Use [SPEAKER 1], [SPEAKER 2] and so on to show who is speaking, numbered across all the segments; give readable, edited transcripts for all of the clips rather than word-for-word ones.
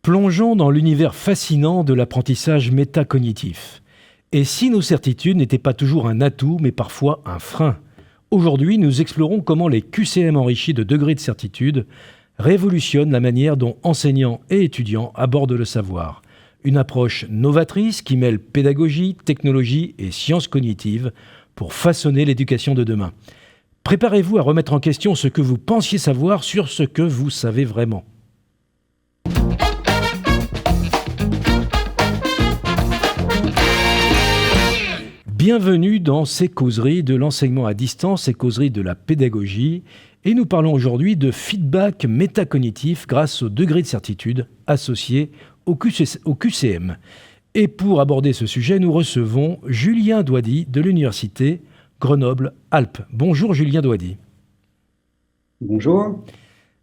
[SPEAKER 1] Plongeons dans l'univers fascinant de l'apprentissage métacognitif. Et si nos certitudes n'étaient pas toujours un atout, mais parfois un frein? Aujourd'hui, nous explorons comment les QCM enrichis de degrés de certitude révolutionnent la manière dont enseignants et étudiants abordent le savoir. Une approche novatrice qui mêle pédagogie, technologie et sciences cognitives pour façonner l'éducation de demain. Préparez-vous à remettre en question ce que vous pensiez savoir sur ce que vous savez vraiment. Bienvenue dans ces causeries de l'enseignement à distance et causeries de la pédagogie. Et nous parlons aujourd'hui de feedback métacognitif grâce au degré de certitude associé au QCM. Et pour aborder ce sujet, nous recevons Julien Douady de l'Université Grenoble-Alpes. Bonjour Julien Douady.
[SPEAKER 2] Bonjour.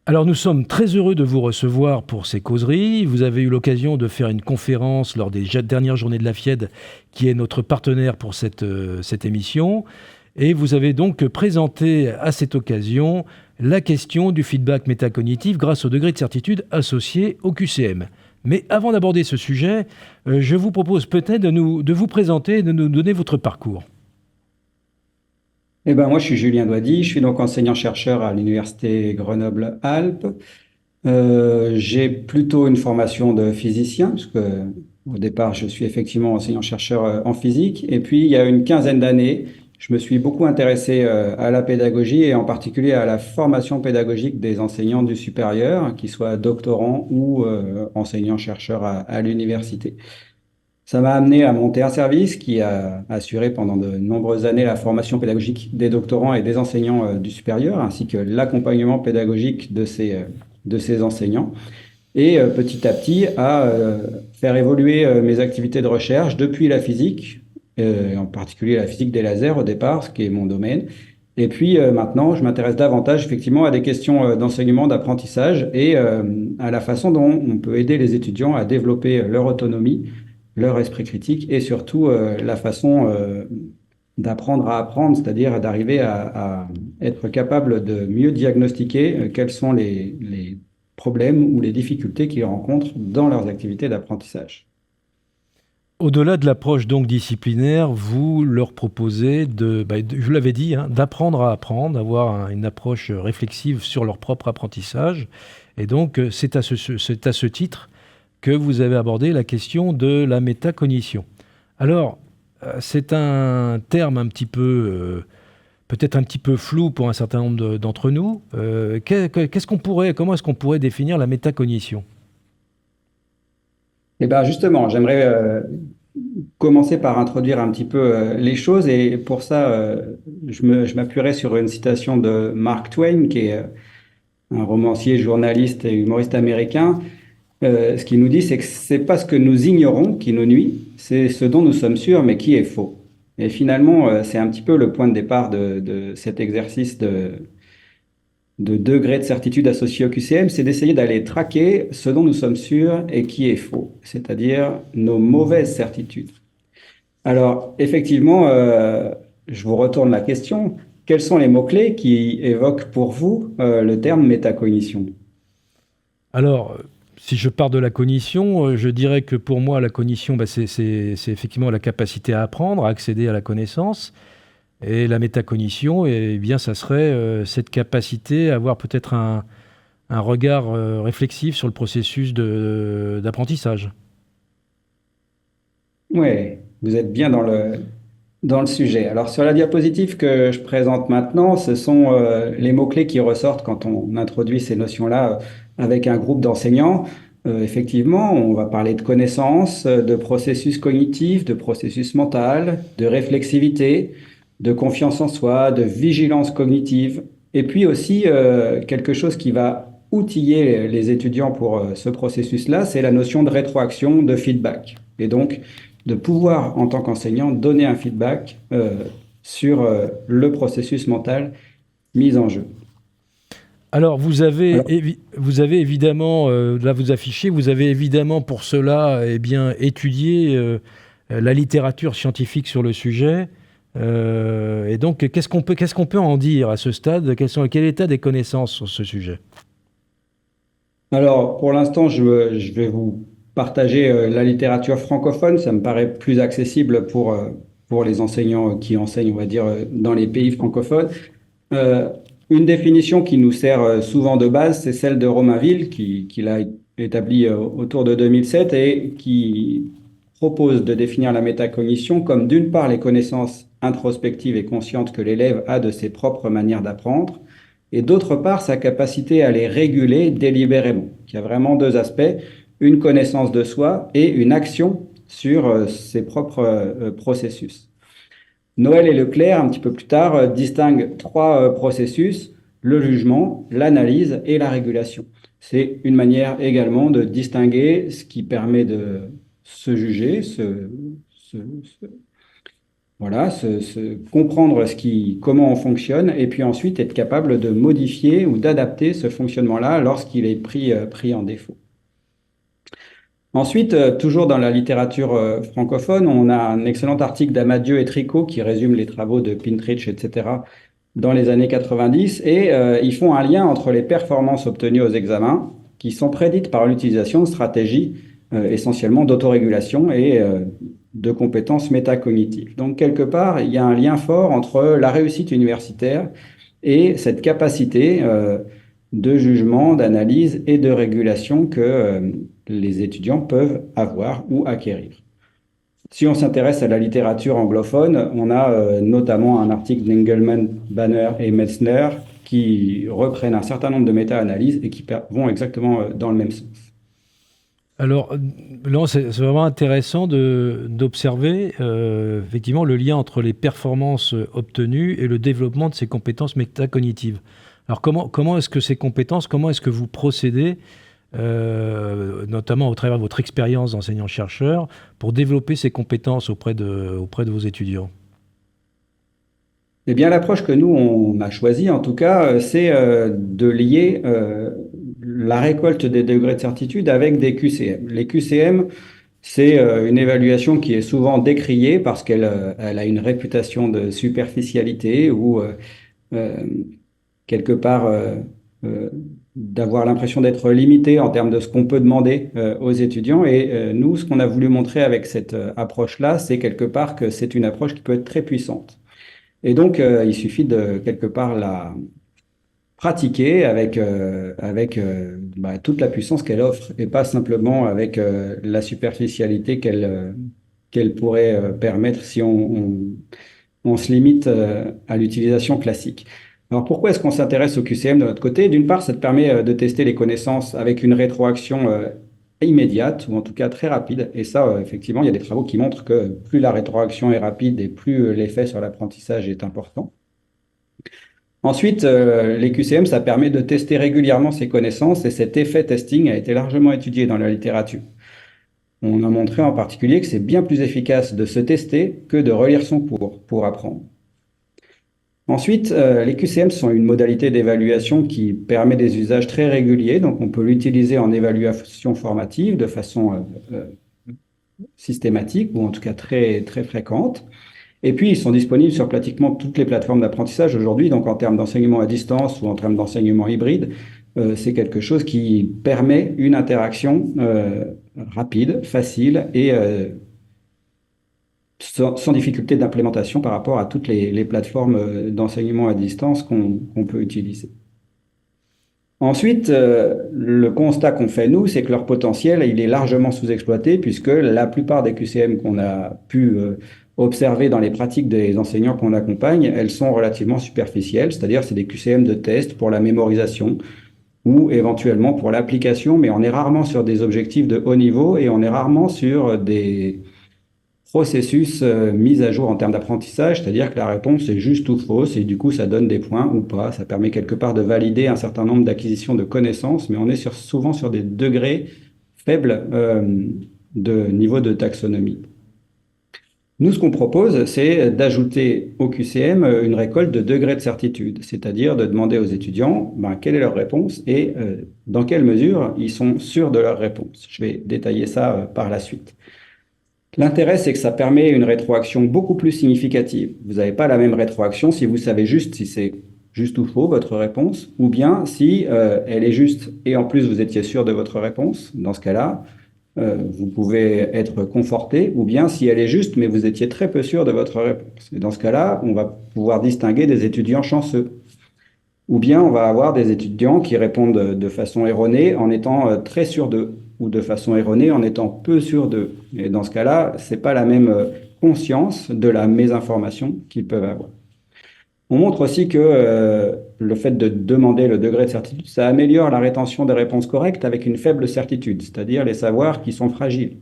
[SPEAKER 1] Alors nous sommes très heureux de vous recevoir pour ces causeries. Vous avez eu l'occasion de faire une conférence lors des dernières journées de la FIED, qui est notre partenaire pour cette émission. Et vous avez donc présenté à cette occasion la question du feedback métacognitif grâce au degré de certitude associé au QCM. Mais avant d'aborder ce sujet, je vous propose peut-être de vous présenter et de nous donner votre parcours.
[SPEAKER 2] Moi, je suis Julien Douady, je suis donc enseignant-chercheur à l'Université Grenoble-Alpes. J'ai plutôt une formation de physicien, parce que au départ, je suis effectivement enseignant-chercheur en physique. Et puis, il y a une quinzaine d'années, je me suis beaucoup intéressé à la pédagogie et en particulier à la formation pédagogique des enseignants du supérieur, qu'ils soient doctorants ou enseignants-chercheurs à l'université. Ça m'a amené à monter un service qui a assuré pendant de nombreuses années la formation pédagogique des doctorants et des enseignants du supérieur, ainsi que l'accompagnement pédagogique de ces enseignants. Et petit à petit, à faire évoluer mes activités de recherche depuis la physique, en particulier la physique des lasers au départ, ce qui est mon domaine. Et puis maintenant, je m'intéresse davantage effectivement à des questions d'enseignement, d'apprentissage et à la façon dont on peut aider les étudiants à développer leur autonomie, leur esprit critique et surtout la façon d'apprendre à apprendre, c'est-à-dire d'arriver à être capable de mieux diagnostiquer quels sont les problèmes ou les difficultés qu'ils rencontrent dans leurs activités d'apprentissage.
[SPEAKER 1] Au-delà de l'approche donc disciplinaire, vous leur proposez, je l'avais dit, d'apprendre à apprendre, d'avoir une approche réflexive sur leur propre apprentissage. Et donc, c'est à ce titre que vous avez abordé la question de la métacognition. Alors, c'est un terme un petit peu, peut-être un petit peu flou pour un certain nombre d'entre nous. Comment est-ce qu'on pourrait définir la métacognition ?
[SPEAKER 2] Justement, j'aimerais commencer par introduire un petit peu les choses et pour ça, je m'appuierai sur une citation de Mark Twain, qui est un romancier, journaliste et humoriste américain. Ce qu'il nous dit, c'est que c'est pas ce que nous ignorons qui nous nuit, c'est ce dont nous sommes sûrs, mais qui est faux. Et finalement, c'est un petit peu le point de départ de cet exercice de degré de certitude associé au QCM, c'est d'essayer d'aller traquer ce dont nous sommes sûrs et qui est faux, c'est-à-dire nos mauvaises certitudes. Alors, effectivement, je vous retourne la question. Quels sont les mots-clés qui évoquent pour vous le terme métacognition ?
[SPEAKER 1] Alors, si je pars de la cognition, je dirais que pour moi, la cognition, c'est effectivement la capacité à apprendre, à accéder à la connaissance. Et la métacognition, eh bien, ça serait cette capacité à avoir peut-être un regard réflexif sur le processus d'apprentissage.
[SPEAKER 2] Oui, vous êtes bien dans le sujet. Alors, sur la diapositive que je présente maintenant, ce sont les mots-clés qui ressortent quand on introduit ces notions-là avec un groupe d'enseignants. Effectivement, on va parler de connaissances, de processus cognitifs, de processus mental, de réflexivité, de confiance en soi, de vigilance cognitive, et puis aussi quelque chose qui va outiller les étudiants pour ce processus-là, c'est la notion de rétroaction, de feedback. Et donc, de pouvoir, en tant qu'enseignant, donner un feedback sur le processus mental mis en jeu.
[SPEAKER 1] Alors, vous avez évidemment, là vous affichez, vous avez évidemment pour cela étudié la littérature scientifique sur le sujet. Et donc, qu'est-ce qu'on peut en dire à ce stade ? Quel est l'état des connaissances sur ce sujet ?
[SPEAKER 2] Alors, pour l'instant, je vais vous partager la littérature francophone. Ça me paraît plus accessible pour les enseignants qui enseignent, on va dire, dans les pays francophones. Euh, une définition qui nous sert souvent de base, c'est celle de Romainville, qui l'a établie autour de 2007 et qui propose de définir la métacognition comme d'une part les connaissances introspectives et conscientes que l'élève a de ses propres manières d'apprendre, et d'autre part sa capacité à les réguler délibérément. Il y a vraiment deux aspects, une connaissance de soi et une action sur ses propres processus. Noël et Leclerc, un petit peu plus tard, distinguent trois processus, le jugement, l'analyse et la régulation. C'est une manière également de distinguer ce qui permet de se juger, se- se- voilà, comprendre comment on fonctionne, et puis ensuite être capable de modifier ou d'adapter ce fonctionnement-là lorsqu'il est pris en défaut. Ensuite, toujours dans la littérature francophone, on a un excellent article d'Amadieu et Tricot qui résume les travaux de Pintrich, etc., dans les années 90, et ils font un lien entre les performances obtenues aux examens, qui sont prédites par l'utilisation de stratégies essentiellement d'autorégulation et de compétences métacognitives. Donc, quelque part, il y a un lien fort entre la réussite universitaire et cette capacité de jugement, d'analyse et de régulation que les étudiants peuvent avoir ou acquérir. Si on s'intéresse à la littérature anglophone, on a notamment un article d'Engelman, Banner et Metzner qui reprennent un certain nombre de méta-analyses et qui vont exactement dans le même sens.
[SPEAKER 1] Alors, là, c'est vraiment intéressant d'observer effectivement le lien entre les performances obtenues et le développement de ces compétences métacognitives. Alors, comment est-ce que ces compétences, comment est-ce que vous procédez, notamment au travers de votre expérience d'enseignant-chercheur, pour développer ces compétences auprès de vos étudiants?
[SPEAKER 2] Eh bien, l'approche que nous, on a choisie, en tout cas, c'est de lier la récolte des degrés de certitude avec des QCM. Les QCM, c'est une évaluation qui est souvent décriée parce qu'elle a une réputation de superficialité ou euh, quelque part euh, d'avoir l'impression d'être limité en termes de ce qu'on peut demander aux étudiants. Et nous, ce qu'on a voulu montrer avec cette approche-là, c'est quelque part que c'est une approche qui peut être très puissante. Et donc, il suffit de quelque part la pratiquer avec toute la puissance qu'elle offre et pas simplement avec la superficialité qu'elle pourrait permettre si on se limite à l'utilisation classique. Alors pourquoi est-ce qu'on s'intéresse au QCM de notre côté? D'une part, ça te permet de tester les connaissances avec une rétroaction immédiate ou en tout cas très rapide. Et ça, effectivement, il y a des travaux qui montrent que plus la rétroaction est rapide et plus l'effet sur l'apprentissage est important. Ensuite, les QCM, ça permet de tester régulièrement ses connaissances et cet effet testing a été largement étudié dans la littérature. On a montré en particulier que c'est bien plus efficace de se tester que de relire son cours pour apprendre. Ensuite, les QCM sont une modalité d'évaluation qui permet des usages très réguliers, donc on peut l'utiliser en évaluation formative de façon systématique ou en tout cas très, très fréquente. Et puis, ils sont disponibles sur pratiquement toutes les plateformes d'apprentissage aujourd'hui. Donc, en termes d'enseignement à distance ou en termes d'enseignement hybride, c'est quelque chose qui permet une interaction rapide, facile et sans difficulté d'implémentation par rapport à toutes les plateformes d'enseignement à distance qu'on peut utiliser. Ensuite, le constat qu'on fait, nous, c'est que leur potentiel, il est largement sous-exploité puisque la plupart des QCM qu'on a pu observer dans les pratiques des enseignants qu'on accompagne, elles sont relativement superficielles, c'est-à-dire c'est des QCM de test pour la mémorisation ou éventuellement pour l'application, mais on est rarement sur des objectifs de haut niveau et on est rarement sur des processus mis à jour en termes d'apprentissage, c'est-à-dire que la réponse est juste ou fausse et du coup ça donne des points ou pas. Ça permet quelque part de valider un certain nombre d'acquisitions de connaissances, mais on est souvent sur des degrés faibles de niveau de taxonomie. Nous, ce qu'on propose, c'est d'ajouter au QCM une récolte de degrés de certitude, c'est-à-dire de demander aux étudiants quelle est leur réponse et dans quelle mesure ils sont sûrs de leur réponse. Je vais détailler ça par la suite. L'intérêt, c'est que ça permet une rétroaction beaucoup plus significative. Vous n'avez pas la même rétroaction si vous savez juste si c'est juste ou faux, votre réponse, ou bien si elle est juste et en plus vous étiez sûr de votre réponse. Dans ce cas-là, vous pouvez être conforté, ou bien si elle est juste, mais vous étiez très peu sûr de votre réponse. Et dans ce cas-là, on va pouvoir distinguer des étudiants chanceux. Ou bien on va avoir des étudiants qui répondent de façon erronée en étant très sûrs d'eux, ou de façon erronée en étant peu sûrs d'eux. Et dans ce cas-là, ce n'est pas la même conscience de la mésinformation qu'ils peuvent avoir. On montre aussi que le fait de demander le degré de certitude, ça améliore la rétention des réponses correctes avec une faible certitude, c'est-à-dire les savoirs qui sont fragiles.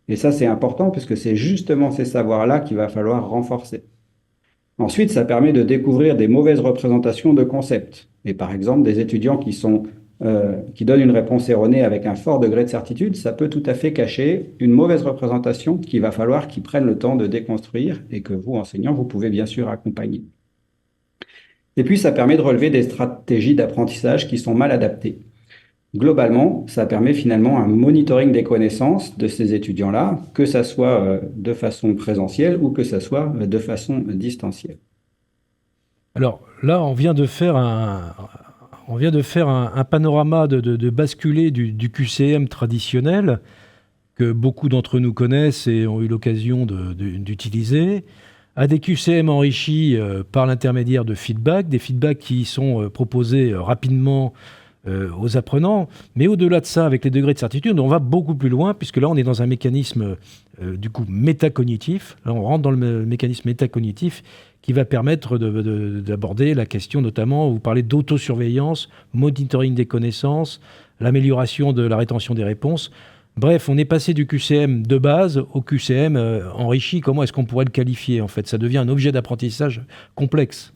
[SPEAKER 2] Et ça, c'est important puisque c'est justement ces savoirs-là qu'il va falloir renforcer. Ensuite, ça permet de découvrir des mauvaises représentations de concepts. Et par exemple, des étudiants qui donnent une réponse erronée avec un fort degré de certitude, ça peut tout à fait cacher une mauvaise représentation qu'il va falloir qu'ils prennent le temps de déconstruire et que vous, enseignants, vous pouvez bien sûr accompagner. Et puis, ça permet de relever des stratégies d'apprentissage qui sont mal adaptées. Globalement, ça permet finalement un monitoring des connaissances de ces étudiants-là, que ça soit de façon présentielle ou que ça soit de façon distancielle.
[SPEAKER 1] Alors là, on vient de faire un panorama de basculer du QCM traditionnel que beaucoup d'entre nous connaissent et ont eu l'occasion d'utiliser, à des QCM enrichis par l'intermédiaire de feedback, des feedbacks qui sont proposés rapidement aux apprenants. Mais au-delà de ça, avec les degrés de certitude, on va beaucoup plus loin, puisque là, on est dans un mécanisme du coup métacognitif. Là, on rentre dans le mécanisme métacognitif qui va permettre d'aborder la question, notamment, vous parlez d'autosurveillance, monitoring des connaissances, l'amélioration de la rétention des réponses. Bref, on est passé du QCM de base au QCM enrichi. Comment est-ce qu'on pourrait le qualifier, en fait? Ça devient un objet d'apprentissage complexe.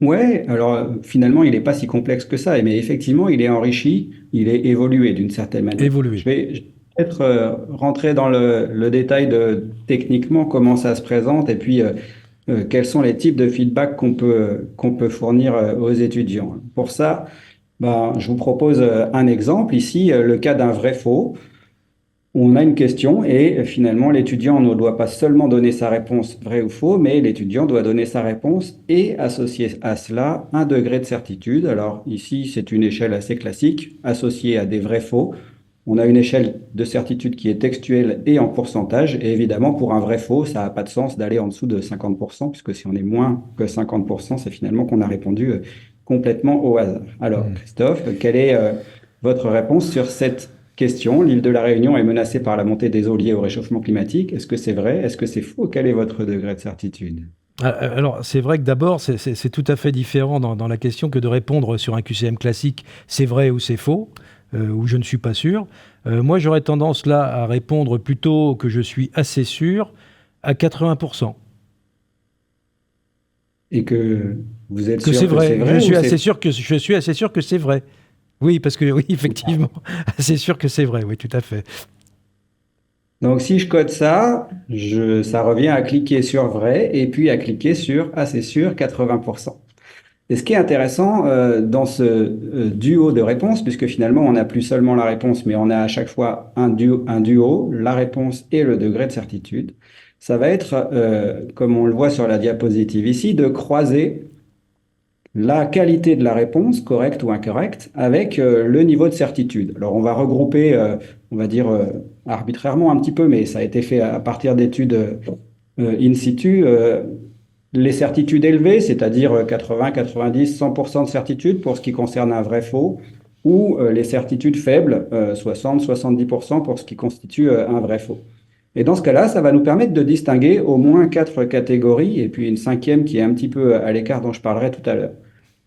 [SPEAKER 2] Ouais, alors finalement, il n'est pas si complexe que ça, mais effectivement, il est enrichi, il est évolué d'une certaine manière.
[SPEAKER 1] Évoluer.
[SPEAKER 2] Je vais peut-être rentrer dans le détail de techniquement comment ça se présente et puis quels sont les types de feedback qu'on peut fournir aux étudiants. Pour ça, ben, je vous propose un exemple ici, le cas d'un vrai-faux. On a une question et finalement l'étudiant ne doit pas seulement donner sa réponse vrai ou faux, mais l'étudiant doit donner sa réponse et associer à cela un degré de certitude. Alors ici, c'est une échelle assez classique associée à des vrais-faux. On a une échelle de certitude qui est textuelle et en pourcentage. Et évidemment, pour un vrai-faux, ça n'a pas de sens d'aller en dessous de 50%, puisque si on est moins que 50%, c'est finalement qu'on a répondu complètement au hasard. Alors, Christophe, quelle est votre réponse sur cette question? L'île de la Réunion est menacée par la montée des eaux liées au réchauffement climatique. Est-ce que c'est vrai? Est-ce que c'est faux? Quel est votre degré de certitude?
[SPEAKER 1] Alors, c'est vrai que d'abord, c'est tout à fait différent dans la question que de répondre sur un QCM classique, c'est vrai ou c'est faux, ou je ne suis pas sûr. Moi, j'aurais tendance là à répondre plutôt que je suis assez sûr à 80%.
[SPEAKER 2] Et que vous êtes
[SPEAKER 1] Que
[SPEAKER 2] sûr
[SPEAKER 1] c'est
[SPEAKER 2] que c'est
[SPEAKER 1] vrai.
[SPEAKER 2] vrai ou c'est...
[SPEAKER 1] Je suis assez sûr que c'est vrai. Oui, parce que oui, effectivement, assez sûr que c'est vrai. Oui, tout à fait.
[SPEAKER 2] Donc, si je code ça, ça revient à cliquer sur vrai et puis à cliquer sur assez sûr 80%. Et ce qui est intéressant dans ce duo de réponses, puisque finalement on n'a plus seulement la réponse, mais on a à chaque fois un duo, la réponse et le degré de certitude, ça va être, comme on le voit sur la diapositive ici, de croiser la qualité de la réponse, correcte ou incorrecte, avec le niveau de certitude. Alors on va regrouper, on va dire arbitrairement un petit peu, mais ça a été fait à partir d'études in situ. Les certitudes élevées, c'est-à-dire 80, 90, 100% de certitude pour ce qui concerne un vrai-faux, ou les certitudes faibles, 60, 70% pour ce qui constitue un vrai-faux. Et dans ce cas-là, ça va nous permettre de distinguer au moins 4 catégories, et puis une cinquième qui est un petit peu à l'écart dont je parlerai tout à l'heure.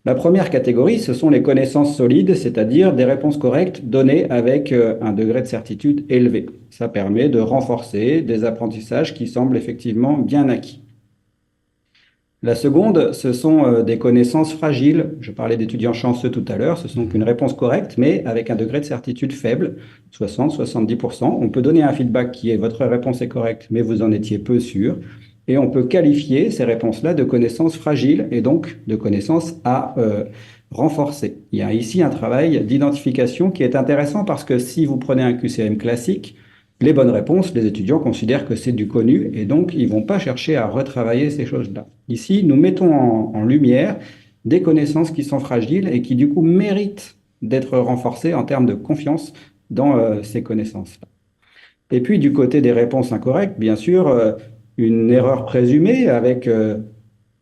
[SPEAKER 2] La première catégorie, ce sont les connaissances solides, c'est-à-dire des réponses correctes données avec un degré de certitude élevé. Ça permet de renforcer des apprentissages qui semblent effectivement bien acquis. La seconde, ce sont des connaissances fragiles. Je parlais d'étudiants chanceux tout à l'heure. Ce sont une réponse correcte, mais avec un degré de certitude faible, 60, 70%. On peut donner un feedback qui est votre réponse est correcte, mais vous en étiez peu sûr. Et on peut qualifier ces réponses-là de connaissances fragiles et donc de connaissances à renforcer. Il y a ici un travail d'identification qui est intéressant parce que si vous prenez un QCM classique, les bonnes réponses, les étudiants considèrent que c'est du connu et donc ils ne vont pas chercher à retravailler ces choses-là. Ici, nous mettons en lumière des connaissances qui sont fragiles et qui du coup méritent d'être renforcées en termes de confiance dans ces connaissances. Et puis du côté des réponses incorrectes, bien sûr, une erreur présumée avec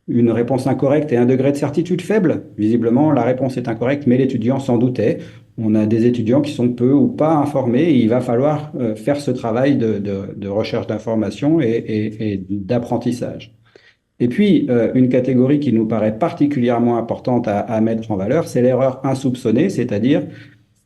[SPEAKER 2] une réponse incorrecte et un degré de certitude faible. Visiblement, la réponse est incorrecte, mais l'étudiant s'en doutait. On a des étudiants qui sont peu ou pas informés et il va falloir faire ce travail de recherche d'information et d'apprentissage. Et puis, une catégorie qui nous paraît particulièrement importante à mettre en valeur, c'est l'erreur insoupçonnée, c'est-à-dire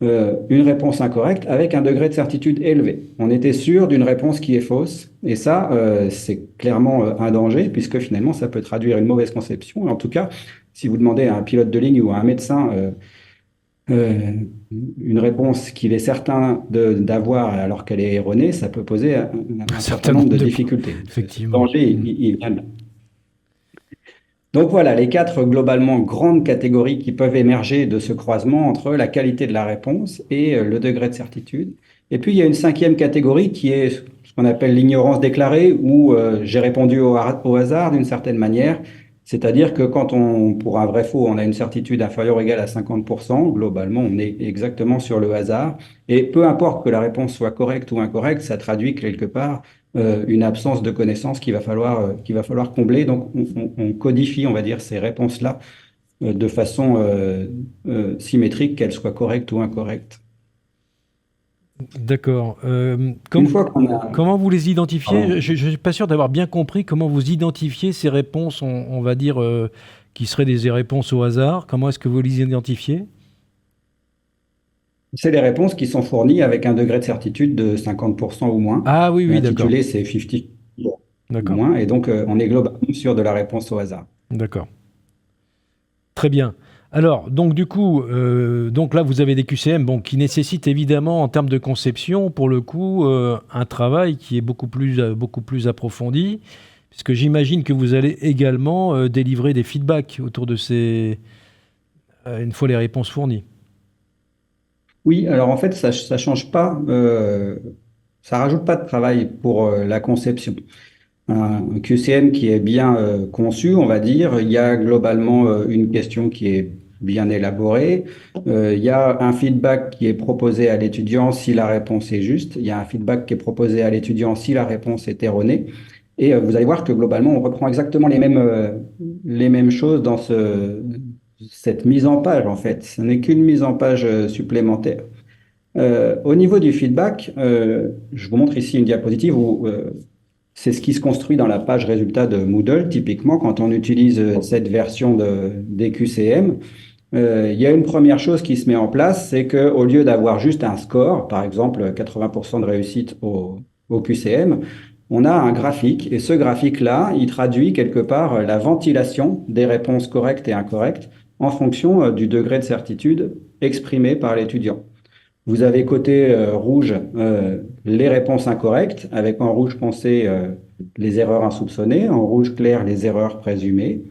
[SPEAKER 2] une réponse incorrecte avec un degré de certitude élevé. On était sûr d'une réponse qui est fausse, et ça, c'est clairement un danger, puisque finalement, ça peut traduire une mauvaise conception. En tout cas, si vous demandez à un pilote de ligne ou à un médecin euh, une réponse qu'il est certain d'avoir alors qu'elle est erronée, ça peut poser
[SPEAKER 1] Un
[SPEAKER 2] un certain
[SPEAKER 1] certain
[SPEAKER 2] nombre
[SPEAKER 1] nombre
[SPEAKER 2] de
[SPEAKER 1] de...
[SPEAKER 2] difficultés. Ce
[SPEAKER 1] Effectivement.
[SPEAKER 2] danger, il vient de là. Donc voilà, les quatre globalement grandes catégories qui peuvent émerger de ce croisement entre la qualité de la réponse et le degré de certitude. Et puis il y a une cinquième catégorie qui est ce qu'on appelle l'ignorance déclarée, où j'ai répondu au hasard d'une certaine manière. C'est-à-dire que quand pour un vrai faux, on a une certitude inférieure ou égale à 50%, globalement, on est exactement sur le hasard. Et peu importe que la réponse soit correcte ou incorrecte, ça traduit quelque part une absence de connaissances qu'il va falloir combler. Donc, on codifie, on va dire, ces réponses-là de façon symétrique, qu'elles soient correctes ou incorrectes.
[SPEAKER 1] D'accord.
[SPEAKER 2] Une fois qu'on a...
[SPEAKER 1] Comment vous les identifiez?
[SPEAKER 2] Pardon.
[SPEAKER 1] Je ne suis pas sûr d'avoir bien compris comment vous identifiez ces réponses, on va dire, qui seraient des réponses au hasard. Comment est-ce que vous les identifiez?
[SPEAKER 2] C'est les réponses qui sont fournies avec un degré de certitude de 50% ou moins.
[SPEAKER 1] Ah oui, oui, d'accord.
[SPEAKER 2] L'intitulé, c'est 50 ou
[SPEAKER 1] D'accord.
[SPEAKER 2] moins. Et donc, on est globalement sûr de la réponse au hasard.
[SPEAKER 1] D'accord. Très bien. Alors, donc du coup, donc là, vous avez des QCM bon, qui nécessitent évidemment, en termes de conception, pour le coup, un travail qui est beaucoup plus approfondi, puisque j'imagine que vous allez également délivrer des feedbacks autour de ces... une fois les réponses fournies.
[SPEAKER 2] Oui, alors en fait, ça change pas, ça rajoute pas de travail pour la conception. Un QCM qui est bien conçu, on va dire, il y a globalement une question qui est bien élaborée, il y a un feedback qui est proposé à l'étudiant si la réponse est juste, il y a un feedback qui est proposé à l'étudiant si la réponse est erronée, et vous allez voir que globalement, on reprend exactement les mêmes choses dans cette mise en page, en fait. Ce n'est qu'une mise en page supplémentaire. Au niveau du feedback, je vous montre ici une diapositive où c'est ce qui se construit dans la page résultat de Moodle. Typiquement, quand on utilise cette version des QCM, il y a une première chose qui se met en place, c'est qu'au lieu d'avoir juste un score, par exemple 80% de réussite au QCM, on a un graphique. Et ce graphique-là, il traduit quelque part la ventilation des réponses correctes et incorrectes en fonction du degré de certitude exprimé par l'étudiant. Vous avez côté rouge les réponses incorrectes, avec en rouge foncé les erreurs insoupçonnées, en rouge clair les erreurs présumées.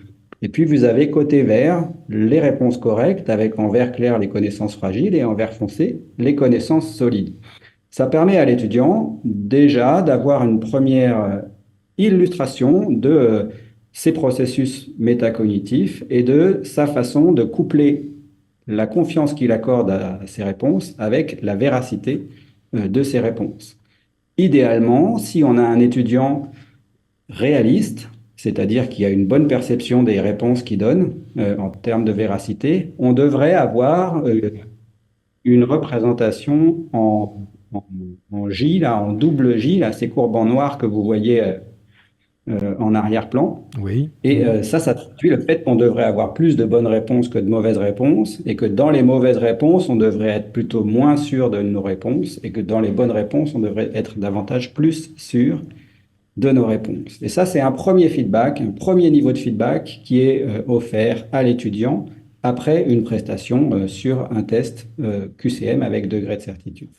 [SPEAKER 2] Et puis vous avez côté vert les réponses correctes, avec en vert clair les connaissances fragiles et en vert foncé les connaissances solides. Ça permet à l'étudiant déjà d'avoir une première illustration de ses processus métacognitifs et de sa façon de coupler la confiance qu'il accorde à ses réponses avec la véracité de ses réponses. Idéalement, si on a un étudiant réaliste, c'est-à-dire qui a une bonne perception des réponses qu'il donne en termes de véracité, on devrait avoir une représentation en J, là, en double J, là, ces courbes en noir que vous voyez en arrière-plan.
[SPEAKER 1] Oui.
[SPEAKER 2] Et ça traduit le fait qu'on devrait avoir plus de bonnes réponses que de mauvaises réponses, et que dans les mauvaises réponses, on devrait être plutôt moins sûr de nos réponses, et que dans les bonnes réponses, on devrait être davantage plus sûr de nos réponses. Et ça, c'est un premier feedback, un premier niveau de feedback qui est offert à l'étudiant après une prestation sur un test QCM avec degré de certitude.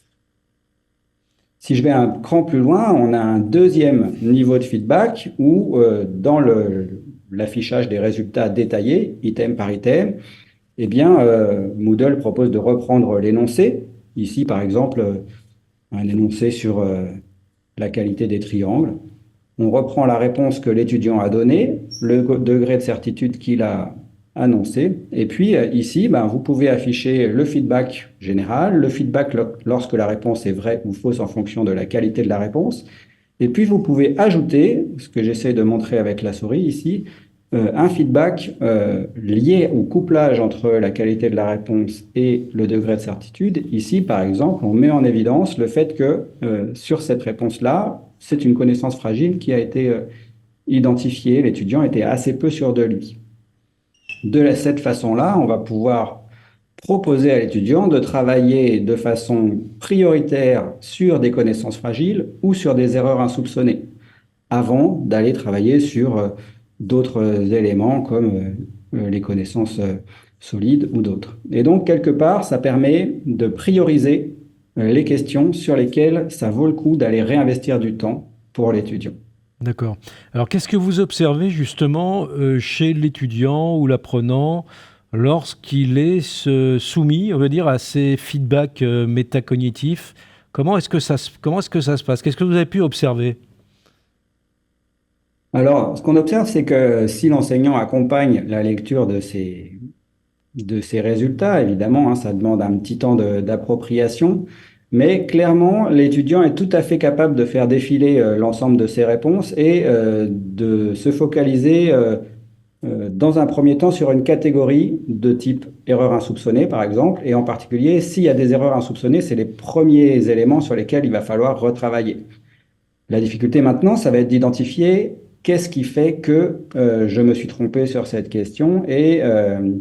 [SPEAKER 2] Si je vais un cran plus loin, on a un deuxième niveau de feedback où, dans l'affichage des résultats détaillés, item par item, eh bien, Moodle propose de reprendre l'énoncé. Ici, par exemple, un énoncé sur la qualité des triangles. On reprend la réponse que l'étudiant a donnée, le degré de certitude qu'il a annoncé. Et puis ici, ben, vous pouvez afficher le feedback général, le feedback lorsque la réponse est vraie ou fausse en fonction de la qualité de la réponse. Et puis vous pouvez ajouter, ce que j'essaie de montrer avec la souris ici, un feedback lié au couplage entre la qualité de la réponse et le degré de certitude. Ici, par exemple, on met en évidence le fait que sur cette réponse-là, c'est une connaissance fragile qui a été identifiée. L'étudiant était assez peu sûr de lui. De cette façon-là, on va pouvoir proposer à l'étudiant de travailler de façon prioritaire sur des connaissances fragiles ou sur des erreurs insoupçonnées, avant d'aller travailler sur d'autres éléments comme les connaissances solides ou d'autres. Et donc, quelque part, ça permet de prioriser les questions sur lesquelles ça vaut le coup d'aller réinvestir du temps pour l'étudiant.
[SPEAKER 1] D'accord. Alors, qu'est-ce que vous observez justement chez l'étudiant ou l'apprenant lorsqu'il est soumis, on va dire, à ces feedbacks métacognitifs? Comment est-ce que ça se passe? Qu'est-ce que vous avez pu observer?
[SPEAKER 2] Alors, ce qu'on observe, c'est que si l'enseignant accompagne la lecture de ces résultats, évidemment, hein, ça demande un petit temps d'appropriation, mais clairement, l'étudiant est tout à fait capable de faire défiler l'ensemble de ses réponses et de se focaliser dans un premier temps sur une catégorie de type erreur insoupçonnée, par exemple, et en particulier, s'il y a des erreurs insoupçonnées, c'est les premiers éléments sur lesquels il va falloir retravailler. La difficulté maintenant, ça va être d'identifier qu'est-ce qui fait que je me suis trompé sur cette question et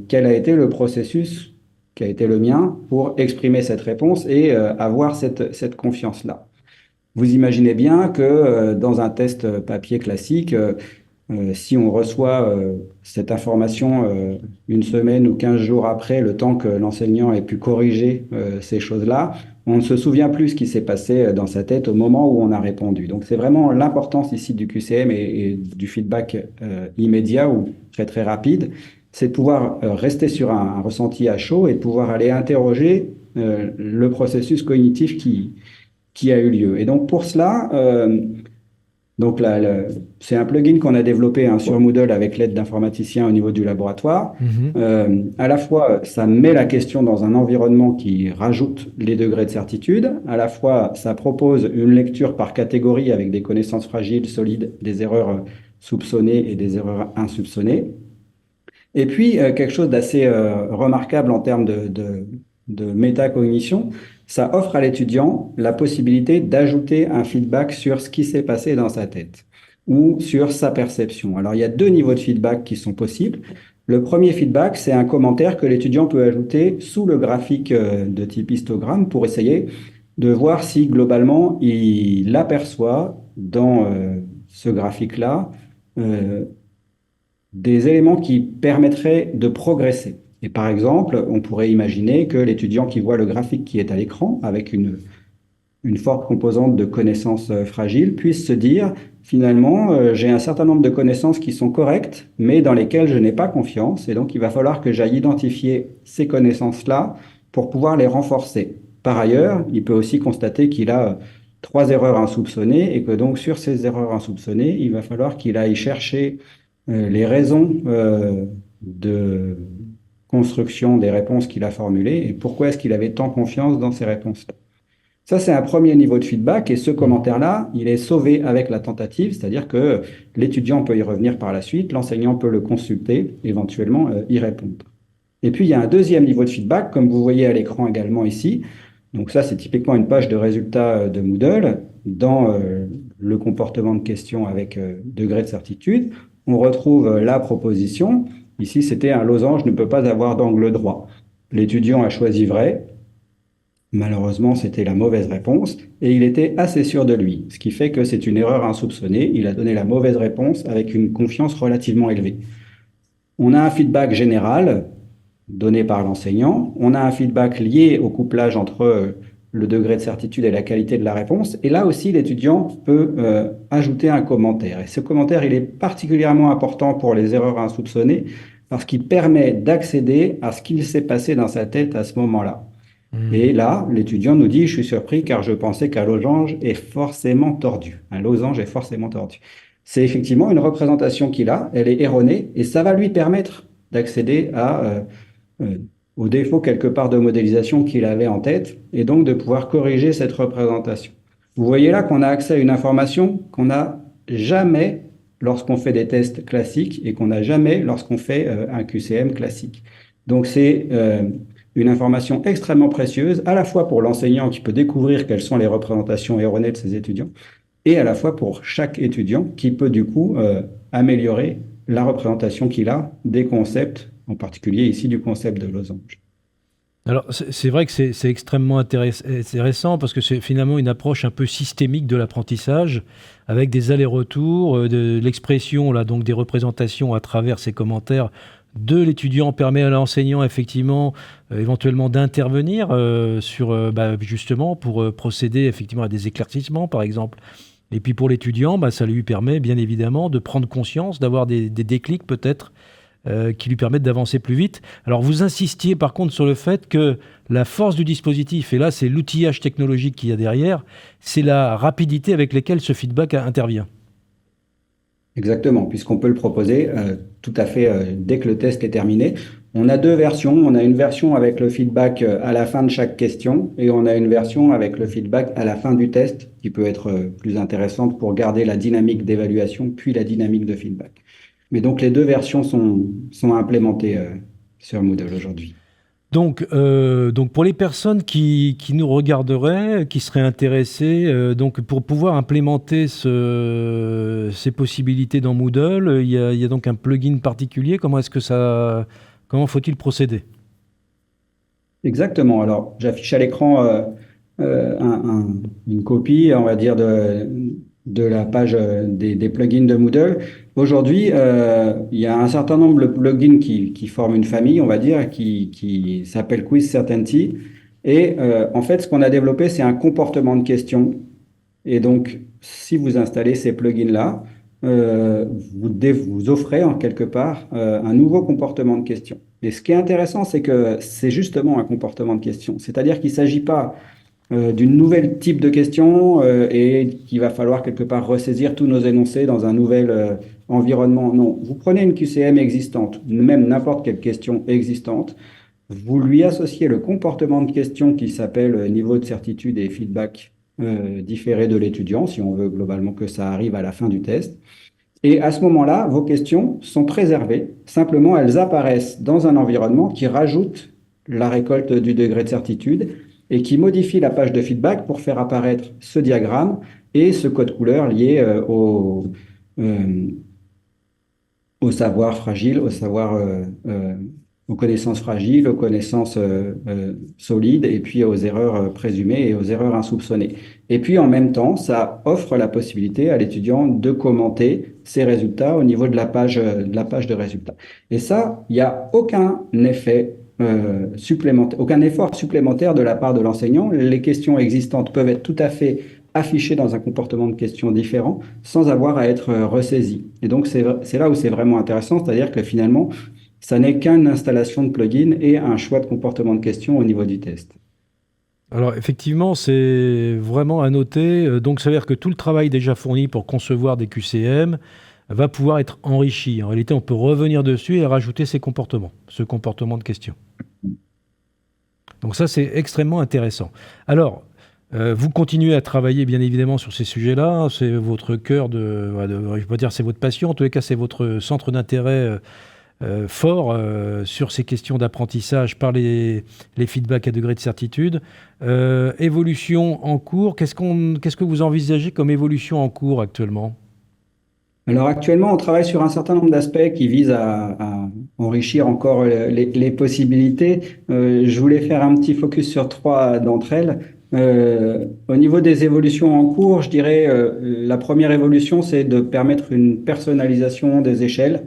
[SPEAKER 2] quel a été le processus qui a été le mien pour exprimer cette réponse et avoir cette confiance-là. Vous imaginez bien que dans un test papier classique, si on reçoit cette information une semaine ou 15 jours après, le temps que l'enseignant ait pu corriger ces choses-là, on ne se souvient plus ce qui s'est passé dans sa tête au moment où on a répondu. Donc c'est vraiment l'importance ici du QCM et du feedback immédiat ou très très rapide, c'est de pouvoir rester sur un ressenti à chaud et de pouvoir aller interroger le processus cognitif qui a eu lieu. Et donc pour cela, donc c'est un plugin qu'on a développé hein, sur Moodle avec l'aide d'informaticiens au niveau du laboratoire. À la fois, ça met la question dans un environnement qui rajoute les degrés de certitude. À la fois, ça propose une lecture par catégorie avec des connaissances fragiles, solides, des erreurs soupçonnées et des erreurs insoupçonnées. Et puis, quelque chose d'assez remarquable en termes de métacognition, ça offre à l'étudiant la possibilité d'ajouter un feedback sur ce qui s'est passé dans sa tête ou sur sa perception. Alors, il y a deux niveaux de feedback qui sont possibles. Le premier feedback, c'est un commentaire que l'étudiant peut ajouter sous le graphique de type histogramme pour essayer de voir si globalement il aperçoit dans ce graphique-là des éléments qui permettraient de progresser. Et par exemple, on pourrait imaginer que l'étudiant qui voit le graphique qui est à l'écran, avec une forte composante de connaissances fragiles, puisse se dire, finalement, j'ai un certain nombre de connaissances qui sont correctes, mais dans lesquelles je n'ai pas confiance, et donc il va falloir que j'aille identifier ces connaissances-là pour pouvoir les renforcer. Par ailleurs, il peut aussi constater qu'il a 3 erreurs insoupçonnées, et que donc sur ces erreurs insoupçonnées, il va falloir qu'il aille chercher les raisons de construction des réponses qu'il a formulées et pourquoi est-ce qu'il avait tant confiance dans ces réponses-là. Ça, c'est un premier niveau de feedback et ce commentaire-là, il est sauvé avec la tentative, c'est-à-dire que l'étudiant peut y revenir par la suite, l'enseignant peut le consulter, éventuellement y répondre. Et puis, il y a un deuxième niveau de feedback, comme vous voyez à l'écran également ici. Donc ça, c'est typiquement une page de résultats de Moodle dans le comportement de questions avec degré de certitude. On retrouve la proposition. Ici, c'était un losange ne peut pas avoir d'angle droit. L'étudiant a choisi vrai. Malheureusement, c'était la mauvaise réponse et il était assez sûr de lui, ce qui fait que c'est une erreur insoupçonnée. Il a donné la mauvaise réponse avec une confiance relativement élevée. On a un feedback général donné par l'enseignant. On a un feedback lié au couplage entre le degré de certitude et la qualité de la réponse. Et là aussi, l'étudiant peut ajouter un commentaire. Et ce commentaire, il est particulièrement important pour les erreurs insoupçonnées parce qu'il permet d'accéder à ce qu'il s'est passé dans sa tête à ce moment-là. Et là, l'étudiant nous dit, je suis surpris car je pensais qu'un losange est forcément tordu. Un losange est forcément tordu. C'est effectivement une représentation qu'il a, elle est erronée, et ça va lui permettre d'accéder au défaut quelque part de modélisation qu'il avait en tête et donc de pouvoir corriger cette représentation. Vous voyez là qu'on a accès à une information qu'on n'a jamais lorsqu'on fait des tests classiques et qu'on n'a jamais lorsqu'on fait un QCM classique. Donc c'est une information extrêmement précieuse, à la fois pour l'enseignant qui peut découvrir quelles sont les représentations erronées de ses étudiants, et à la fois pour chaque étudiant qui peut du coup améliorer la représentation qu'il a des concepts, en particulier ici du concept de losange.
[SPEAKER 1] Alors, c'est vrai que c'est extrêmement intéressant parce que c'est finalement une approche un peu systémique de l'apprentissage avec des allers-retours, de l'expression, là, donc des représentations à travers ces commentaires de l'étudiant permet à l'enseignant effectivement éventuellement d'intervenir justement pour procéder effectivement à des éclaircissements par exemple. Et puis pour l'étudiant, ça lui permet bien évidemment de prendre conscience, d'avoir des déclics peut-être qui lui permettent d'avancer plus vite. Alors vous insistiez par contre sur le fait que la force du dispositif, et là c'est l'outillage technologique qu'il y a derrière, c'est la rapidité avec laquelle ce feedback intervient.
[SPEAKER 2] Exactement, puisqu'on peut le proposer tout à fait dès que le test est terminé. On a deux versions. On a une version avec le feedback à la fin de chaque question et on a une version avec le feedback à la fin du test qui peut être plus intéressante pour garder la dynamique d'évaluation puis la dynamique de feedback. Mais donc les deux versions sont implémentées sur Moodle aujourd'hui.
[SPEAKER 1] Donc pour les personnes qui nous regarderaient, qui seraient intéressées, donc pour pouvoir implémenter ces possibilités dans Moodle, il y a donc un plugin particulier. Comment faut-il procéder?
[SPEAKER 2] Exactement. Alors, j'affiche à l'écran une copie, on va dire, de la page des plugins de Moodle. Aujourd'hui, il y a un certain nombre de plugins qui forment une famille, on va dire, qui s'appelle Quiz Certainty. Et en fait, ce qu'on a développé, c'est un comportement de question. Et donc, si vous installez ces plugins-là, vous offrez en quelque part un nouveau comportement de question. Et ce qui est intéressant, c'est que c'est justement un comportement de question. C'est-à-dire qu'il ne s'agit pas d'une nouvelle type de question et qu'il va falloir quelque part ressaisir tous nos énoncés dans un nouvel environnement. Non, vous prenez une QCM existante, même n'importe quelle question existante, vous lui associez le comportement de question qui s'appelle niveau de certitude et feedback différé de l'étudiant, si on veut globalement que ça arrive à la fin du test. Et à ce moment-là, vos questions sont préservées. Simplement, elles apparaissent dans un environnement qui rajoute la récolte du degré de certitude et qui modifie la page de feedback pour faire apparaître ce diagramme et ce code couleur lié euh, au savoir fragile, aux connaissances fragiles, aux connaissances solides, et puis aux erreurs présumées et aux erreurs insoupçonnées. Et puis en même temps, ça offre la possibilité à l'étudiant de commenter ses résultats au niveau de la page de résultats. Et ça, il n'y a aucun effet supplémentaire, aucun effort supplémentaire de la part de l'enseignant. Les questions existantes peuvent être tout à fait affichées dans un comportement de question différent sans avoir à être ressaisies. Et donc, c'est là où c'est vraiment intéressant, c'est-à-dire que finalement, ça n'est qu'une installation de plugin et un choix de comportement de question au niveau du test.
[SPEAKER 1] Alors effectivement, c'est vraiment à noter. Donc ça veut dire que tout le travail déjà fourni pour concevoir des QCM va pouvoir être enrichi. En réalité, on peut revenir dessus et rajouter ce comportement de question. Donc ça, c'est extrêmement intéressant. Alors, vous continuez à travailler bien évidemment sur ces sujets-là. C'est votre cœur je ne vais pas dire c'est votre passion. En tous les cas, c'est votre centre d'intérêt fort sur ces questions d'apprentissage par les feedbacks à degré de certitude. Évolution en cours, qu'est-ce que vous envisagez comme évolution en cours actuellement?
[SPEAKER 2] Alors actuellement, on travaille sur un certain nombre d'aspects qui visent à enrichir encore les possibilités. Je voulais faire un petit focus sur trois d'entre elles. Au niveau des évolutions en cours, je dirais la première évolution, c'est de permettre une personnalisation des échelles.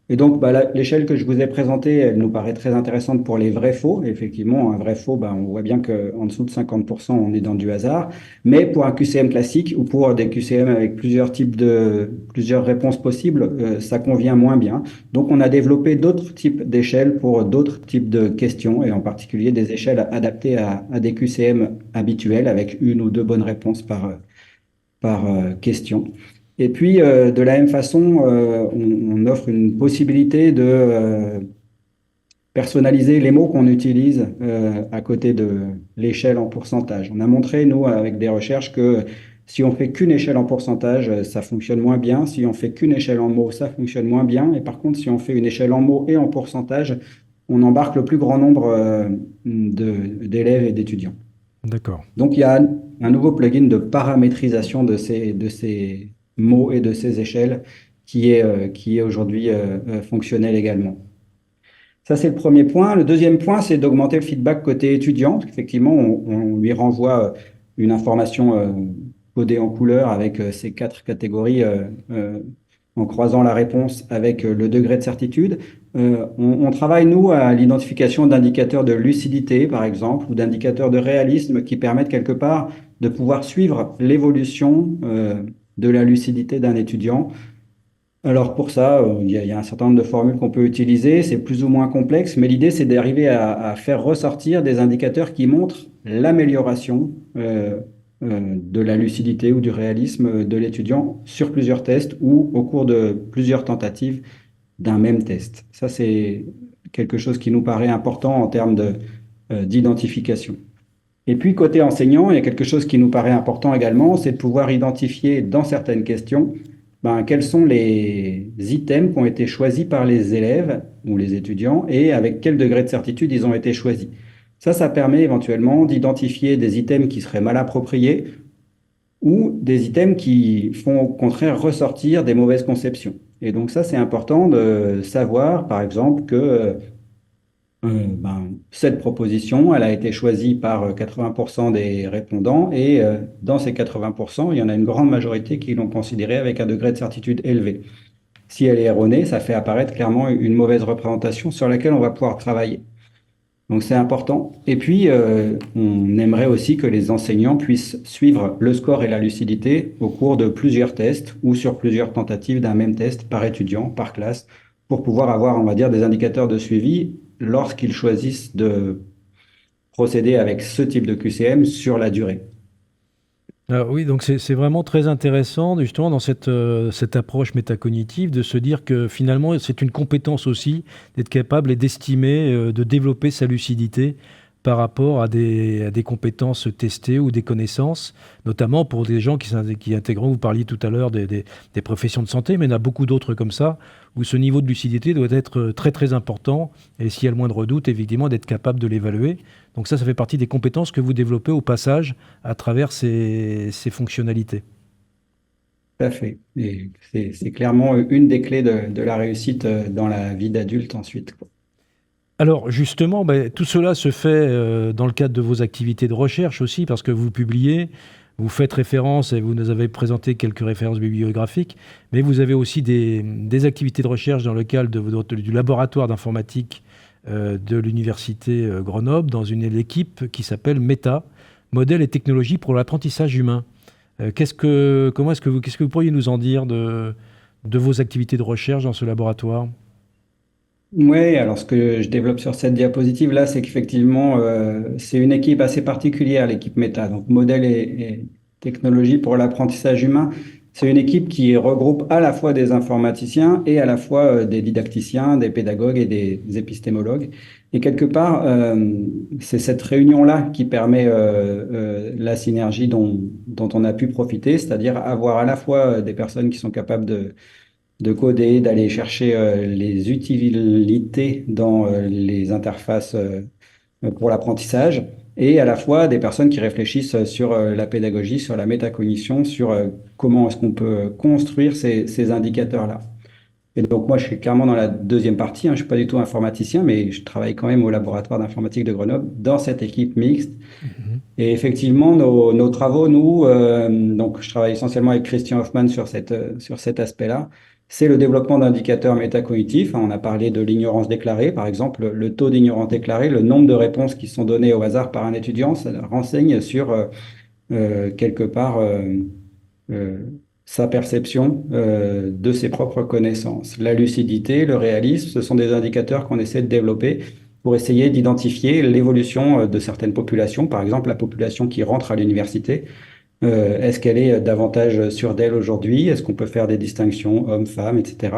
[SPEAKER 2] Et donc, l'échelle que je vous ai présentée, elle nous paraît très intéressante pour les vrais-faux. Effectivement, un vrai-faux, on voit bien qu'en dessous de 50%, on est dans du hasard. Mais pour un QCM classique ou pour des QCM avec plusieurs réponses possibles, ça convient moins bien. Donc, on a développé d'autres types d'échelles pour d'autres types de questions, et en particulier des échelles adaptées à des QCM habituels avec une ou deux bonnes réponses par question. Et puis, de la même façon, on offre une possibilité personnaliser les mots qu'on utilise à côté de l'échelle en pourcentage. On a montré, nous, avec des recherches, que si on fait qu'une échelle en pourcentage, ça fonctionne moins bien. Si on fait qu'une échelle en mots, ça fonctionne moins bien. Et par contre, si on fait une échelle en mots et en pourcentage, on embarque le plus grand nombre d'élèves et d'étudiants.
[SPEAKER 1] D'accord.
[SPEAKER 2] Donc, il y a un nouveau plugin de paramétrisation de ces mots et de ces échelles qui est aujourd'hui fonctionnel également. Ça, c'est le premier point. Le deuxième point, c'est d'augmenter le feedback côté étudiant, parce qu'effectivement, on lui renvoie une information codée en couleur avec ces quatre catégories en croisant la réponse avec le degré de certitude. On travaille, nous, à l'identification d'indicateurs de lucidité, par exemple, ou d'indicateurs de réalisme qui permettent quelque part de pouvoir suivre l'évolution de la lucidité d'un étudiant. Alors pour ça, il y a un certain nombre de formules qu'on peut utiliser, c'est plus ou moins complexe, mais l'idée c'est d'arriver à faire ressortir des indicateurs qui montrent l'amélioration de la lucidité ou du réalisme de l'étudiant sur plusieurs tests ou au cours de plusieurs tentatives d'un même test. Ça, c'est quelque chose qui nous paraît important en termes d'identification. Et puis côté enseignant, il y a quelque chose qui nous paraît important également, c'est de pouvoir identifier dans certaines questions quels sont les items qui ont été choisis par les élèves ou les étudiants et avec quel degré de certitude ils ont été choisis. Ça permet éventuellement d'identifier des items qui seraient mal appropriés ou des items qui font au contraire ressortir des mauvaises conceptions. Et donc ça, c'est important de savoir, par exemple, que cette proposition, elle a été choisie par 80% des répondants et dans ces 80%, il y en a une grande majorité qui l'ont considérée avec un degré de certitude élevé. Si elle est erronée, ça fait apparaître clairement une mauvaise représentation sur laquelle on va pouvoir travailler. Donc c'est important. Et puis, on aimerait aussi que les enseignants puissent suivre le score et la lucidité au cours de plusieurs tests ou sur plusieurs tentatives d'un même test par étudiant, par classe, pour pouvoir avoir, on va dire, des indicateurs de suivi lorsqu'ils choisissent de procéder avec ce type de QCM sur la durée.
[SPEAKER 1] Ah oui, donc c'est vraiment très intéressant, justement, dans cette approche métacognitive, de se dire que finalement, c'est une compétence aussi d'être capable et d'estimer, de développer sa lucidité par rapport à des compétences testées ou des connaissances, notamment pour des gens qui intégreront, vous parliez tout à l'heure des professions de santé, mais il y en a beaucoup d'autres comme ça, où ce niveau de lucidité doit être très très important, et s'il y a le moindre doute, évidemment, d'être capable de l'évaluer. Donc ça fait partie des compétences que vous développez au passage à travers ces fonctionnalités.
[SPEAKER 2] Tout à fait. Et c'est clairement une des clés de la réussite dans la vie d'adulte ensuite, quoi.
[SPEAKER 1] Alors justement, tout cela se fait dans le cadre de vos activités de recherche aussi, parce que vous publiez, vous faites référence et vous nous avez présenté quelques références bibliographiques, mais vous avez aussi des activités de recherche dans le cadre du laboratoire d'informatique de l'université Grenoble, dans une équipe qui s'appelle META, Modèles et technologies pour l'apprentissage humain. Qu'est-ce que vous pourriez nous en dire de vos activités de recherche dans ce laboratoire?
[SPEAKER 2] Oui, alors ce que je développe sur cette diapositive là, c'est qu'effectivement, c'est une équipe assez particulière, l'équipe Meta. Donc, modèle et technologie pour l'apprentissage humain. C'est une équipe qui regroupe à la fois des informaticiens et à la fois des didacticiens, des pédagogues et des épistémologues. Et quelque part, c'est cette réunion-là qui permet la synergie dont on a pu profiter, c'est-à-dire avoir à la fois des personnes qui sont capables de coder, d'aller chercher les utilités dans les interfaces pour l'apprentissage, et à la fois des personnes qui réfléchissent sur la pédagogie, sur la métacognition, sur comment est-ce qu'on peut construire ces indicateurs-là. Et donc moi, je suis clairement dans la deuxième partie, hein. Je ne suis pas du tout informaticien, mais je travaille quand même au laboratoire d'informatique de Grenoble, dans cette équipe mixte.
[SPEAKER 1] Mhm.
[SPEAKER 2] Et effectivement, nos travaux, nous, donc je travaille essentiellement avec Christian Hoffman sur cet aspect-là, c'est le développement d'indicateurs métacognitifs. On a parlé de l'ignorance déclarée, par exemple, le taux d'ignorance déclarée, le nombre de réponses qui sont données au hasard par un étudiant, ça renseigne sur quelque part euh, sa perception de ses propres connaissances. La lucidité, le réalisme, ce sont des indicateurs qu'on essaie de développer pour essayer d'identifier l'évolution de certaines populations, par exemple la population qui rentre à l'université. Est-ce qu'elle est davantage sûre d'elle aujourd'hui? Est-ce qu'on peut faire des distinctions hommes-femmes, etc.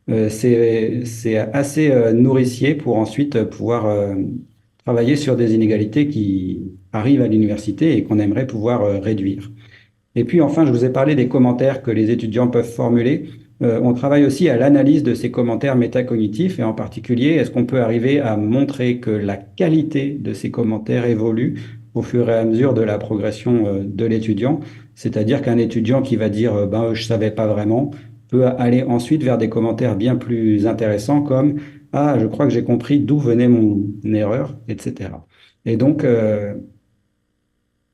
[SPEAKER 2] c'est assez nourricier pour ensuite pouvoir travailler sur des inégalités qui arrivent à l'université et qu'on aimerait pouvoir réduire. Et puis enfin, je vous ai parlé des commentaires que les étudiants peuvent formuler. On travaille aussi à l'analyse de ces commentaires métacognitifs et en particulier, est-ce qu'on peut arriver à montrer que la qualité de ces commentaires évolue au fur et à mesure de la progression de l'étudiant? C'est-à-dire qu'un étudiant qui va dire ben, je ne savais pas vraiment peut aller ensuite vers des commentaires bien plus intéressants comme ah, je crois que j'ai compris d'où venait mon erreur, etc. Et donc,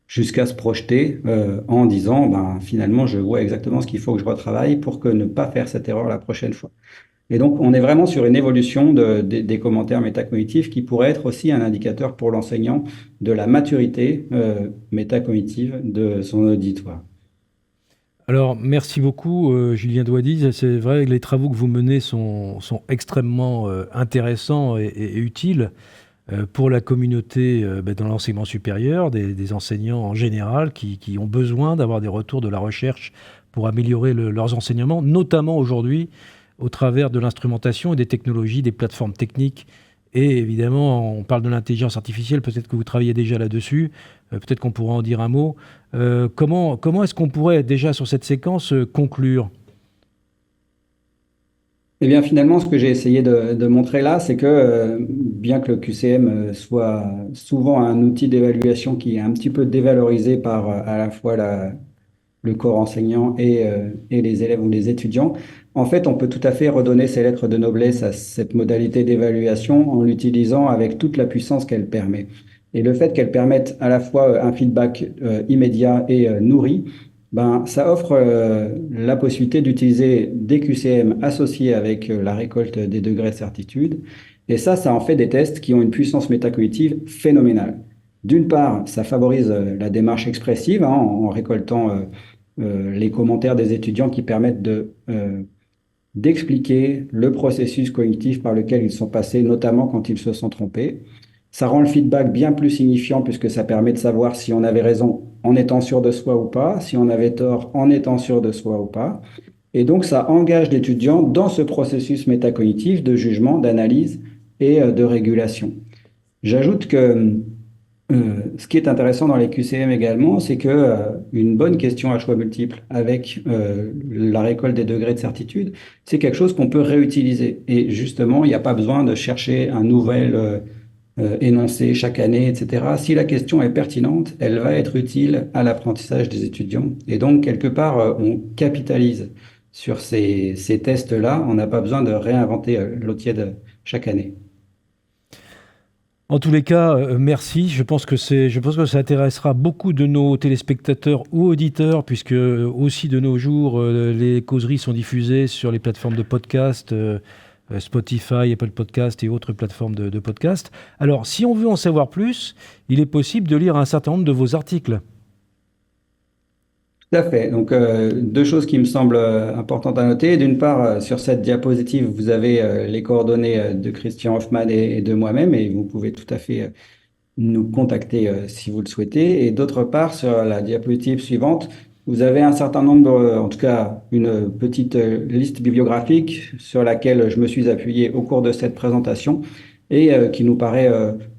[SPEAKER 2] jusqu'à se projeter en disant, ben, finalement, je vois exactement ce qu'il faut que je retravaille pour que ne pas faire cette erreur la prochaine fois. Et donc, on est vraiment sur une évolution des commentaires métacognitifs qui pourrait être aussi un indicateur pour l'enseignant de la maturité métacognitive de son auditoire.
[SPEAKER 1] Alors, merci beaucoup, Julien Douady. C'est vrai que les travaux que vous menez sont extrêmement intéressants et utiles pour la communauté dans l'enseignement supérieur, des enseignants en général qui ont besoin d'avoir des retours de la recherche pour améliorer leurs enseignements, notamment aujourd'hui au travers de l'instrumentation et des technologies, des plateformes techniques. Et évidemment, on parle de l'intelligence artificielle, peut-être que vous travaillez déjà là-dessus, peut-être qu'on pourra en dire un mot. Comment est-ce qu'on pourrait déjà sur cette séquence conclure?
[SPEAKER 2] Eh bien, finalement, ce que j'ai essayé de montrer là, c'est que bien que le QCM soit souvent un outil d'évaluation qui est un petit peu dévalorisé par à la fois le corps enseignant et les élèves ou les étudiants, en fait, on peut tout à fait redonner ses lettres de noblesse à cette modalité d'évaluation en l'utilisant avec toute la puissance qu'elle permet. Et le fait qu'elle permette à la fois un feedback immédiat et nourri, ben, ça offre la possibilité d'utiliser des QCM associés avec la récolte des degrés de certitude. Et ça en fait des tests qui ont une puissance métacognitive phénoménale. D'une part, ça favorise la démarche expressive hein, en récoltant les commentaires des étudiants qui permettent d'expliquer le processus cognitif par lequel ils sont passés, notamment quand ils se sont trompés. Ça rend le feedback bien plus signifiant puisque ça permet de savoir si on avait raison en étant sûr de soi ou pas, si on avait tort en étant sûr de soi ou pas. Et donc, ça engage l'étudiant dans ce processus métacognitif de jugement, d'analyse et de régulation. J'ajoute que ce qui est intéressant dans les QCM également, c'est que une bonne question à choix multiples avec la récolte des degrés de certitude, c'est quelque chose qu'on peut réutiliser. Et justement, il n'y a pas besoin de chercher un nouvel énoncé chaque année, etc. Si la question est pertinente, elle va être utile à l'apprentissage des étudiants. Et donc, quelque part, on capitalise sur ces tests-là. On n'a pas besoin de réinventer l'eau tiède chaque année.
[SPEAKER 1] En tous les cas, merci. Je pense que ça intéressera beaucoup de nos téléspectateurs ou auditeurs, puisque aussi de nos jours, les causeries sont diffusées sur les plateformes de podcast, Spotify, Apple Podcast et autres plateformes de podcast. Alors, si on veut en savoir plus, il est possible de lire un certain nombre de vos articles.
[SPEAKER 2] Tout à fait. Donc, deux choses qui me semblent importantes à noter. D'une part, sur cette diapositive, vous avez les coordonnées de Christian Hoffman et de moi-même, et vous pouvez tout à fait nous contacter si vous le souhaitez. Et d'autre part, sur la diapositive suivante, vous avez un certain nombre, en tout cas une petite liste bibliographique sur laquelle je me suis appuyé au cours de cette présentation et qui nous paraît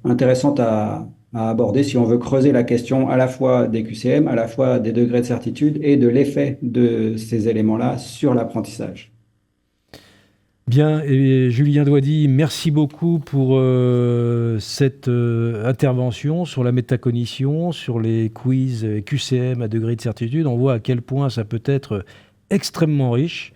[SPEAKER 2] intéressante à aborder si on veut creuser la question à la fois des QCM, à la fois des degrés de certitude et de l'effet de ces éléments-là sur l'apprentissage.
[SPEAKER 1] Bien, et Julien Douady, merci beaucoup pour cette intervention sur la métacognition, sur les quiz QCM à degré de certitude. On voit à quel point ça peut être extrêmement riche.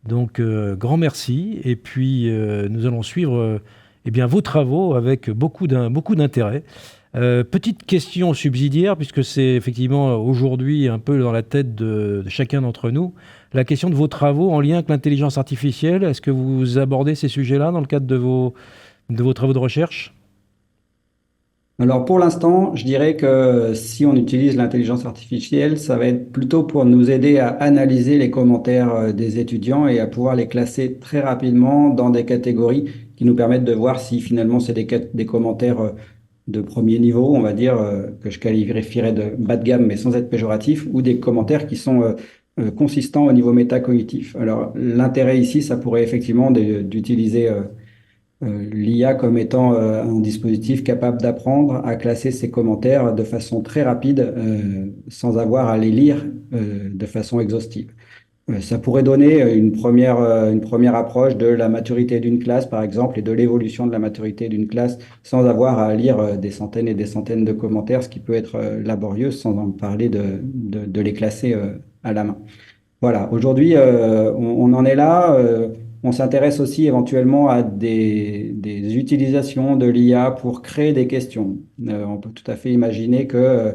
[SPEAKER 1] Donc, grand merci. Et puis, nous allons suivre eh bien, vos travaux avec beaucoup d'intérêt. Petite question subsidiaire, puisque c'est effectivement aujourd'hui un peu dans la tête de chacun d'entre nous, la question de vos travaux en lien avec l'intelligence artificielle. Est-ce que vous abordez ces sujets-là dans le cadre de vos travaux de recherche?
[SPEAKER 2] Alors pour l'instant, je dirais que si on utilise l'intelligence artificielle, ça va être plutôt pour nous aider à analyser les commentaires des étudiants et à pouvoir les classer très rapidement dans des catégories qui nous permettent de voir si finalement c'est des commentaires de premier niveau, on va dire, que je qualifierais de bas de gamme mais sans être péjoratif, ou des commentaires qui sont consistant au niveau métacognitif. Alors, l'intérêt ici, ça pourrait effectivement d'utiliser l'IA comme étant un dispositif capable d'apprendre à classer ses commentaires de façon très rapide, sans avoir à les lire de façon exhaustive. Ça pourrait donner une première approche de la maturité d'une classe, par exemple, et de l'évolution de la maturité d'une classe sans avoir à lire des centaines et des centaines de commentaires, ce qui peut être laborieux, sans en parler de les classer à la main. Voilà, aujourd'hui, on en est là. On s'intéresse aussi éventuellement à des utilisations de l'IA pour créer des questions. On peut tout à fait imaginer que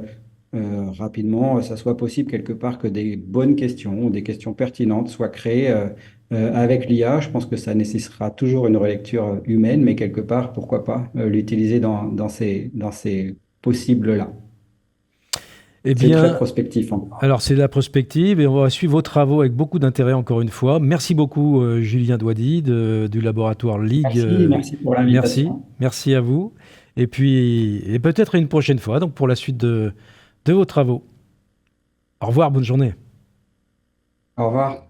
[SPEAKER 2] rapidement, ça soit possible quelque part que des bonnes questions ou des questions pertinentes soient créées avec l'IA. Je pense que ça nécessitera toujours une relecture humaine, mais quelque part, pourquoi pas l'utiliser dans ces possibles-là.
[SPEAKER 1] Eh
[SPEAKER 2] C'est très
[SPEAKER 1] bien,
[SPEAKER 2] prospectif encore.
[SPEAKER 1] alors c'est la prospective et on va suivre vos travaux avec beaucoup d'intérêt encore une fois. Merci beaucoup Julien Douady du laboratoire Ligue.
[SPEAKER 2] Merci pour
[SPEAKER 1] Merci,
[SPEAKER 2] l'invitation.
[SPEAKER 1] merci à vous. Et puis, et peut-être une prochaine fois, donc pour la suite de vos travaux. Au revoir, bonne journée.
[SPEAKER 2] Au revoir.